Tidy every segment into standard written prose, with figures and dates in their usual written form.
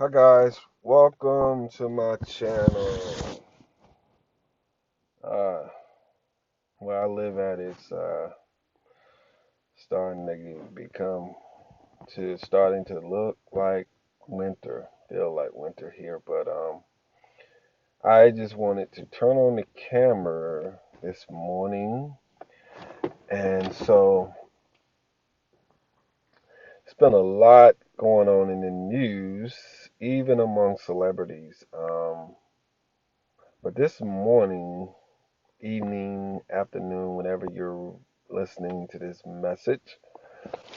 Hi guys, welcome to my channel. Uh, where I live at, it's starting to starting to look like winter, feel like winter here. But I just wanted to turn on the camera this morning, and so it's been a lot going on in the news, even among celebrities. But this morning, evening, afternoon, whenever you're listening to this message,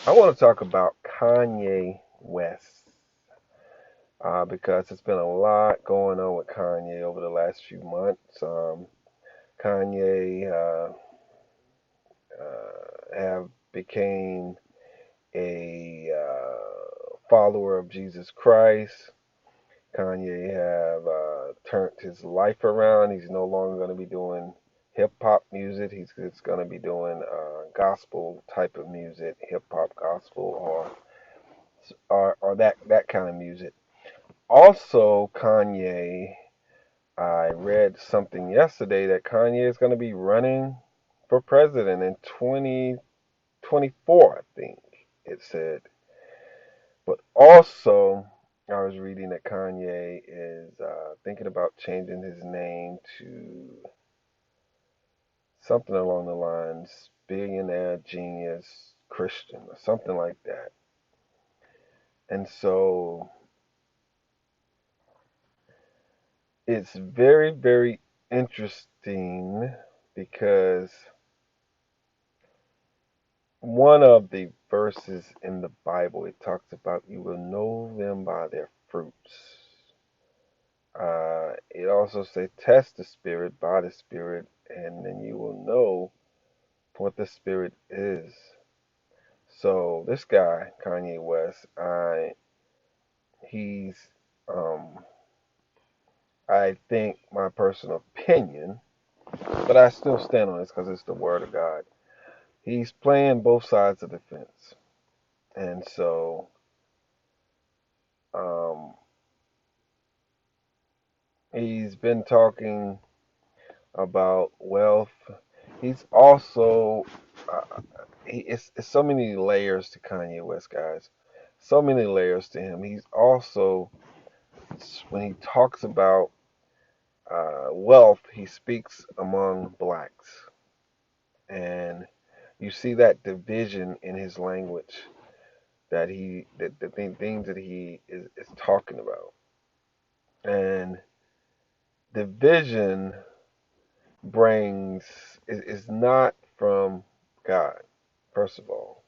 I want to talk about Kanye West because it's been a lot going on with Kanye over the last few months. Kanye have became a follower of Jesus Christ. Kanye have turned his life around. He's no longer going to be doing hip hop music. He's just going to be doing gospel type of music, hip hop gospel, or that kind of music. Also, Kanye, I read something yesterday that Kanye is going to be running for president in 2024, I think it said. But also, I was reading that Kanye is thinking about changing his name to something along the lines billionaire genius Christian or something like that. And so it's very, very interesting because one of the verses in the Bible, it talks about you will know them by their fruits. It also says test the spirit by the spirit, and then you will know what the spirit is. So this guy, Kanye West, he's, um, I think my personal opinion, but I still stand on this because it's the word of God. He's playing both sides of the fence, and so um, he's been talking about wealth. He's also it's so many layers to Kanye West, guys. So many layers to him. He's also when he talks about wealth, he speaks among blacks, and you see that division in his language that the things that he is talking about, and division brings is not from God. First of all,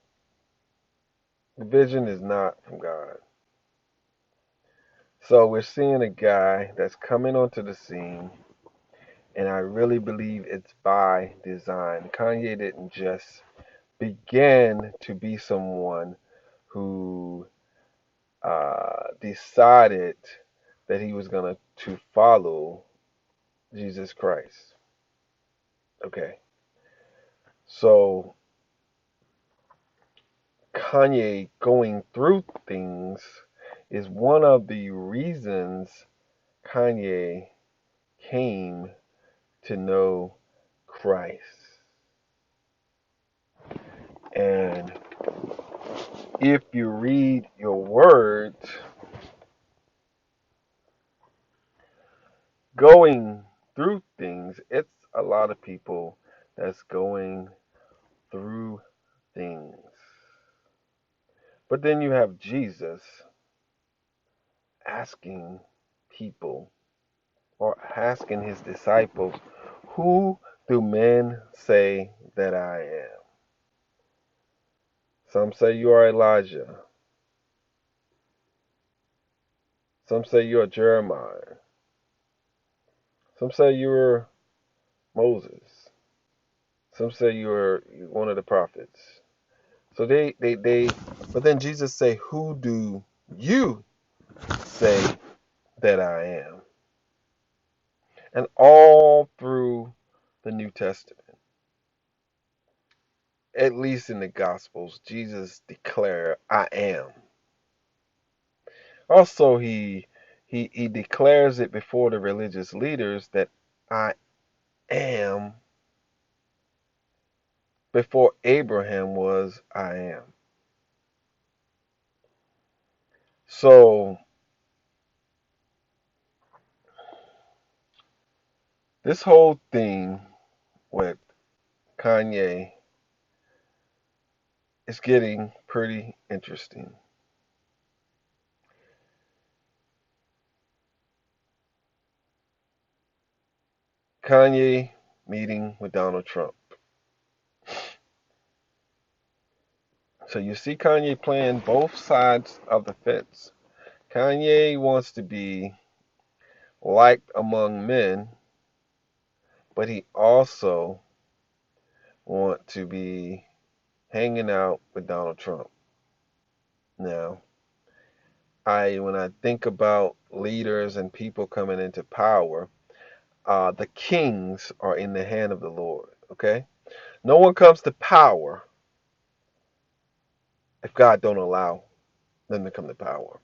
division is not from God. So we're seeing a guy that's coming onto the scene, and I really believe it's by design. Kanye didn't just begin to be someone who decided that he was going to follow Jesus Christ. Okay, so Kanye going through things is one of the reasons Kanye came to know Christ. And if you read your words, going through things, it's a lot of people that's going through things. But then you have Jesus asking people or asking his disciples, who do men say that I am? Some say you are Elijah. Some say you are Jeremiah. Some say you are Moses. Some say you are one of the prophets. So but then Jesus say, who do you say that I am? And all through the New Testament, at least in the Gospels, Jesus declared, I am. Also, he declares it before the religious leaders that I am, before Abraham was, I am. So this whole thing with Kanye is getting pretty interesting. Kanye meeting with Donald Trump. So you see Kanye playing both sides of the fence. Kanye wants to be liked among men, but he also wants to be hanging out with Donald Trump. Now, when I think about leaders and people coming into power, the kings are in the hand of the Lord. Okay, no one comes to power if God don't allow them to come to power.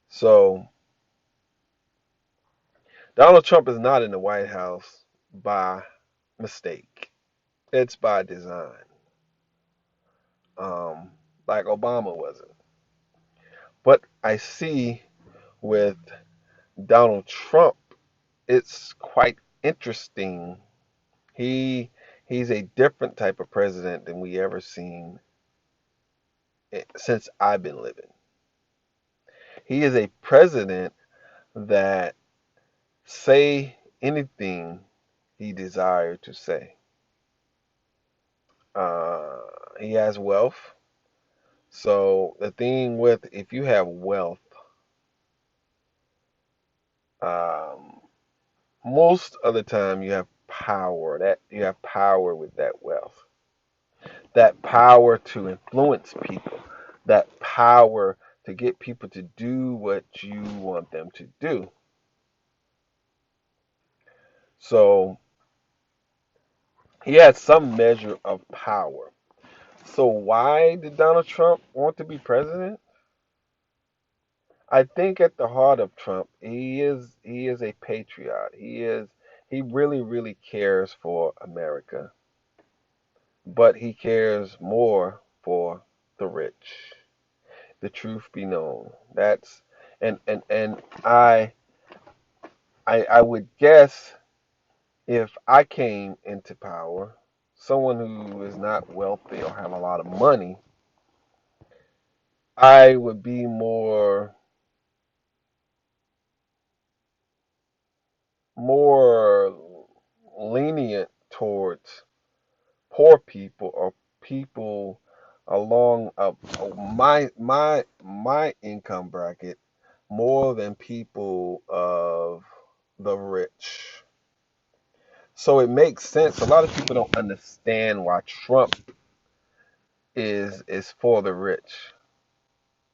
So Donald Trump is not in the White House by mistake. It's by design. Um, like Obama wasn't. But I see with Donald Trump, it's quite interesting. He he's a different type of president than we ever seen since I've been living. He is a president that say anything he desired to say. Uh, he has wealth. So the thing with if you have wealth, um, most of the time you have power. That you have power with that wealth. That power to influence people. That power to get people to do what you want them to do. So he had some measure of power. So why did Donald Trump want to be president? I think at the heart of Trump, he is a patriot. He really cares for America, but he cares more for the rich. The truth be known. That's and I would guess if I came into power, someone who is not wealthy or have a lot of money, I would be more lenient towards poor people or people along my income bracket more than people of the rich. So it makes sense. A lot of people don't understand why Trump is for the rich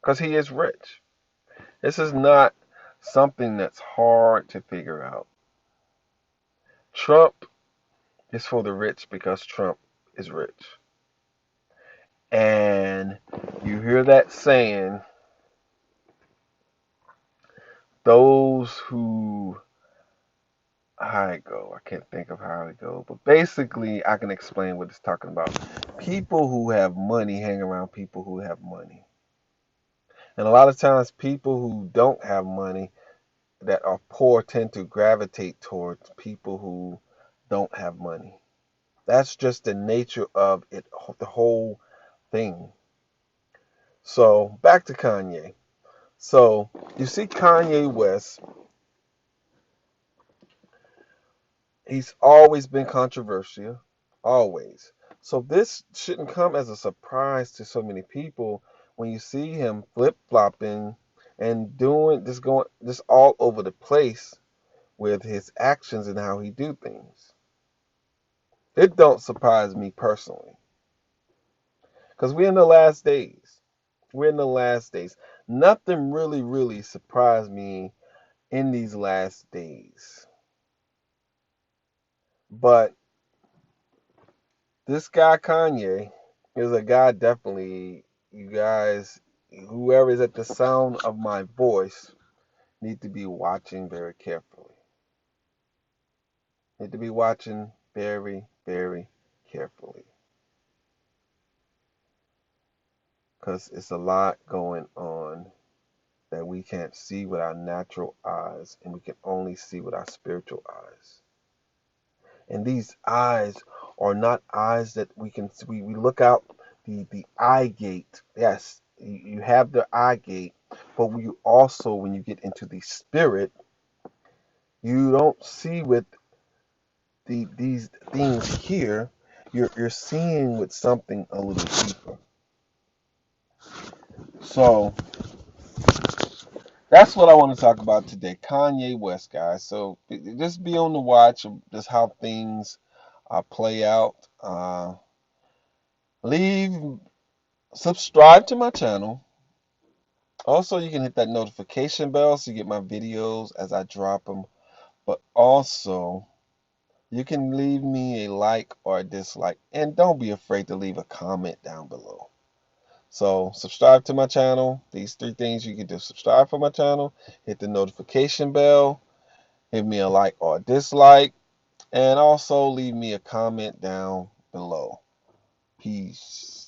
because he is rich. This is not something that's hard to figure out. Trump is for the rich because Trump is rich. And you hear that saying, those who, how it go, I can't think of how it go, but basically I can explain what it's talking about. People who have money hang around people who have money. And a lot of times people who don't have money that are poor tend to gravitate towards people who don't have money. That's just the nature of it, the whole thing. So back to Kanye. So you see Kanye West, he's always been controversial, always. So this shouldn't come as a surprise to so many people when you see him flip-flopping and doing this going this all over the place with his actions and how he do things. It don't surprise me personally because we're in the last days. We're in the last days. Nothing really surprised me in these last days. But this guy Kanye is a guy definitely, you guys. whoever is at the sound of my voice need to be watching very carefully. Need to be watching very, very carefully. Because it's a lot going on that we can't see with our natural eyes, and we can only see with our spiritual eyes. And these eyes are not eyes that we can see. We look out the eye gate. Yes, you have the eye gate, but you also, when you get into the spirit, you don't see with these things here. You're seeing with something a little deeper. So that's what I want to talk about today, Kanye West, guys. So just be on the watch of just how things play out. Leave, subscribe to my channel. Also, you can hit that notification bell so you get my videos as I drop them. But also, you can leave me a like or a dislike, and don't be afraid to leave a comment down below. So subscribe to my channel. These three things you can do: subscribe for my channel, hit the notification bell, give me a like or a dislike, and also leave me a comment down below. Peace.